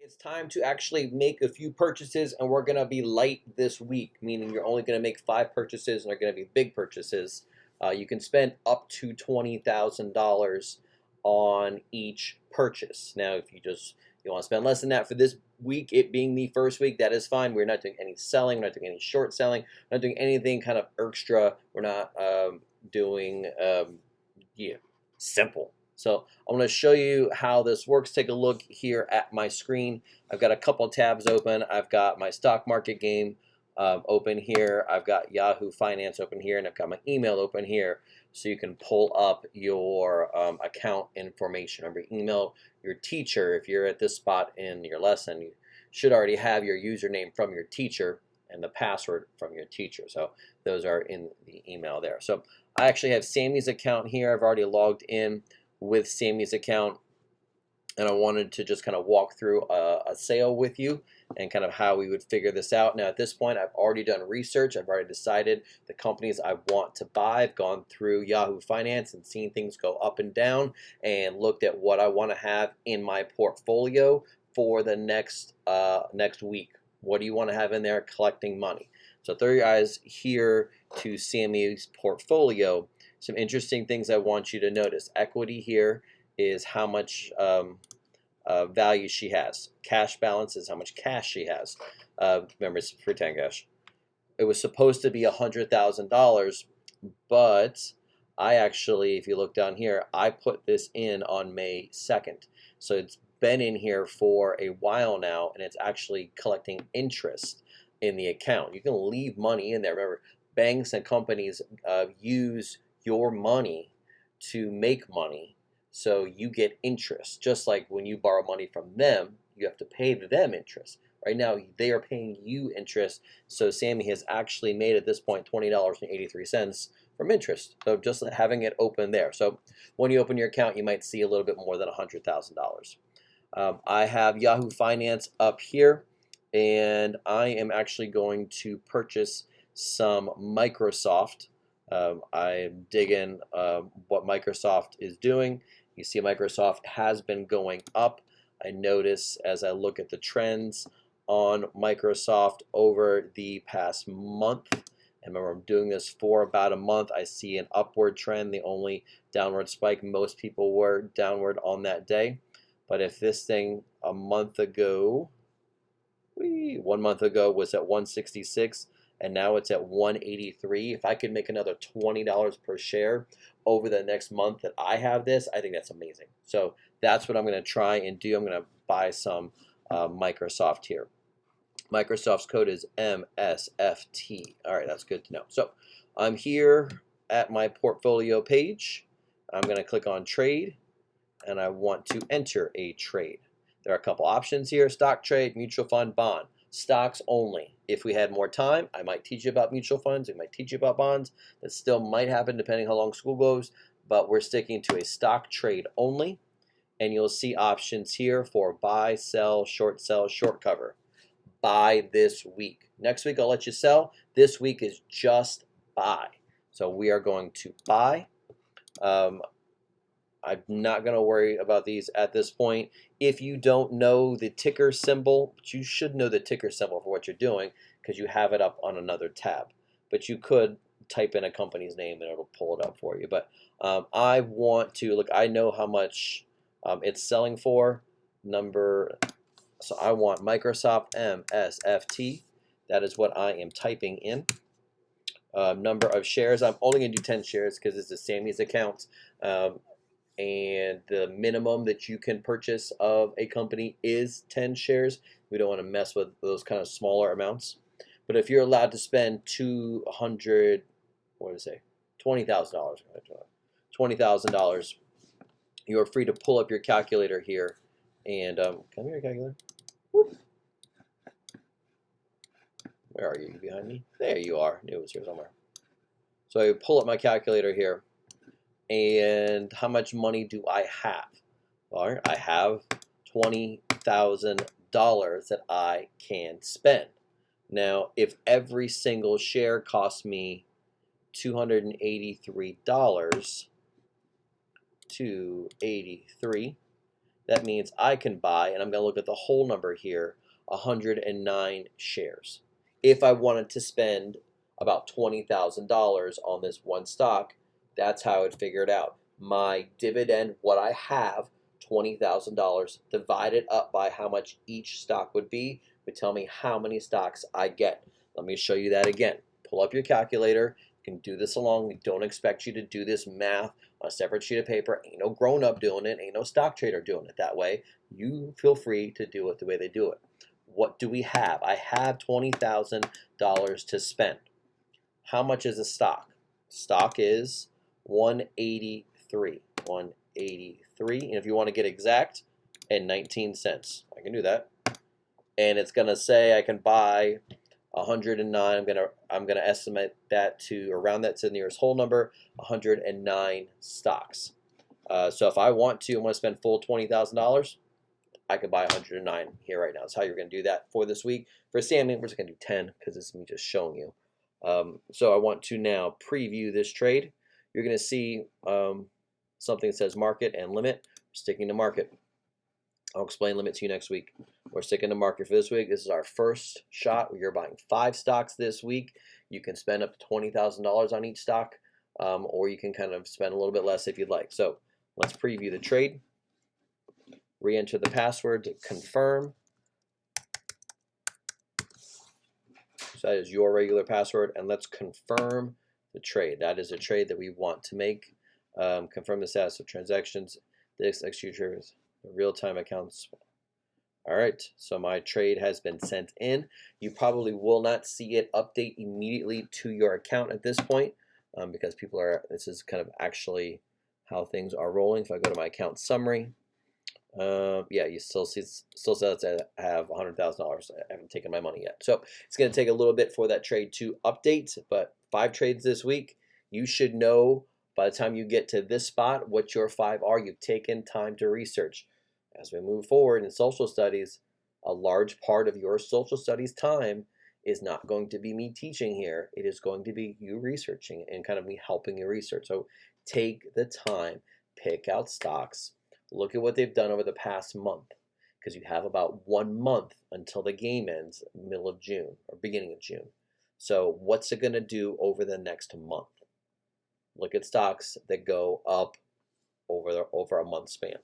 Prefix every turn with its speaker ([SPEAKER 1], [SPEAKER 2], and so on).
[SPEAKER 1] It's time to actually make a few purchases, and we're going to be light this week, meaning you're only going to make 5 purchases, and they're going to be big purchases. You can spend up to $20,000 on each purchase. Now, if you want to spend less than that for this week, it being the first week, that is fine. We're not doing any selling. We're not doing any short selling. We're not doing anything kind of extra. We're not doing simple. So I'm going to show you how this works. Take a look here at my screen. I've got a couple tabs open. I've got my stock market game open here. I've got Yahoo Finance open here, and I've got my email open here. So you can pull up your account information. Remember, email your teacher. If you're at this spot in your lesson, you should already have your username from your teacher and the password from your teacher. So those are in the email there. So I actually have Sami's account here. I've already logged in with Sami's account, and I wanted to just kind of walk through a sale with you and kind of how we would figure this out. Now at this point, I've already done research. I've already decided the companies I want to buy. I've gone through Yahoo Finance and seen things go up and down and looked at what I want to have in my portfolio for the next week. What do you want to have in there collecting money? So throw your eyes here to Sami's portfolio. Some interesting things I want you to notice. Equity here is how much value she has. Cash balance is how much cash she has. Remember, it's pretend cash. It was supposed to be $100,000, but I actually, if you look down here, I put this in on May 2nd. So it's been in here for a while now, and it's actually collecting interest in the account. You can leave money in there. Remember, banks and companies use your money to make money, so you get interest. Just like when you borrow money from them, you have to pay them interest. Right now, they are paying you interest, so Sami has actually made at this point $20.83 from interest. So just having it open there. So when you open your account, you might see a little bit more than $100,000. I have Yahoo Finance up here, and I am actually going to purchase some Microsoft. I'm digging what Microsoft is doing. You see Microsoft has been going up. I notice as I look at the trends on Microsoft over the past month, and remember I'm doing this for about a month, I see an upward trend. The only downward spike, most people were downward on that day. But if this thing a month ago, 1 month ago was at 166, and now it's at 183. If I could make another $20 per share over the next month that I have this, I think that's amazing. So that's what I'm going to try and do. I'm going to buy some Microsoft here. Microsoft's code is MSFT. All right, that's good to know. So I'm here at my portfolio page. I'm going to click on trade, and I want to enter a trade. There are a couple options here: stock trade, mutual fund, bond. Stocks only. If we had more time, I might teach you about mutual funds. I might teach you about bonds. That still might happen depending how long school goes, but we're sticking to a stock trade only. And you'll see options here for buy, sell, short cover. Buy this week. Next week I'll let you sell. This week is just buy. So we are going to buy. I'm not going to worry about these at this point. If you don't know the ticker symbol, but you should know the ticker symbol for what you're doing because you have it up on another tab. But you could type in a company's name and it'll pull it up for you. But I want to, look, I know how much it's selling for. So I want Microsoft MSFT. That is what I am typing in. Number of shares, I'm only going to do 10 shares because this is Sami's account. And the minimum that you can purchase of a company is 10 shares. We don't want to mess with those kind of smaller amounts. But if you're allowed to spend $20,000, $20,000, you are free to pull up your calculator here. And come here, calculator. Whoop. Where are you? Behind me? There you are. It was here somewhere. So I pull up my calculator here. And how much money do I have? Well, I have $20,000 that I can spend. Now, if every single share costs me $283, that means I can buy, and I'm going to look at the whole number here, 109 shares. If I wanted to spend about $20,000 on this one stock, that's how I would figure it out. My dividend, what I have, $20,000 divided up by how much each stock would be, would tell me how many stocks I get. Let me show you that again. Pull up your calculator. You can do this along. We don't expect you to do this math on a separate sheet of paper. Ain't no grown-up doing it. Ain't no stock trader doing it that way. You feel free to do it the way they do it. What do we have? I have $20,000 to spend. How much is a stock? Stock is 183. 183. And if you want to get exact, and 19 cents. I can do that. And it's going to say I can buy 109. I'm gonna estimate that to around that to the nearest whole number, 109 stocks. So if I want to spend full $20,000, I could buy 109 here right now. That's how you're gonna do that for this week. For Sami, we're just gonna do 10 because this is me just showing you. So I want to now preview this trade. You're gonna see something that says market and limit. Sticking to market. I'll explain limit to you next week. We're sticking to market for this week. This is our first shot. You're buying 5 stocks this week. You can spend up to $20,000 on each stock, or you can kind of spend a little bit less if you'd like. So let's preview the trade. Re-enter the password to confirm. So that is your regular password, and let's confirm the trade. That is a trade that we want to make. Confirm the status of transactions. This execute trades. Real-time accounts. All right, so my trade has been sent in. You probably will not see it update immediately to your account at this point because this is kind of actually how things are rolling. If I go to my account summary, yeah, you still says I have $100,000. I haven't taken my money yet. So it's going to take a little bit for that trade to update, but 5 trades this week. You should know by the time you get to this spot what your 5 are. You've taken time to research. As we move forward in social studies, a large part of your social studies time is not going to be me teaching here. It is going to be you researching and kind of me helping you research. So take the time, pick out stocks, look at what they've done over the past month, because you have about 1 month until the game ends, middle of June or beginning of June. So what's it going to do over the next month? Look at stocks that go up over a month span.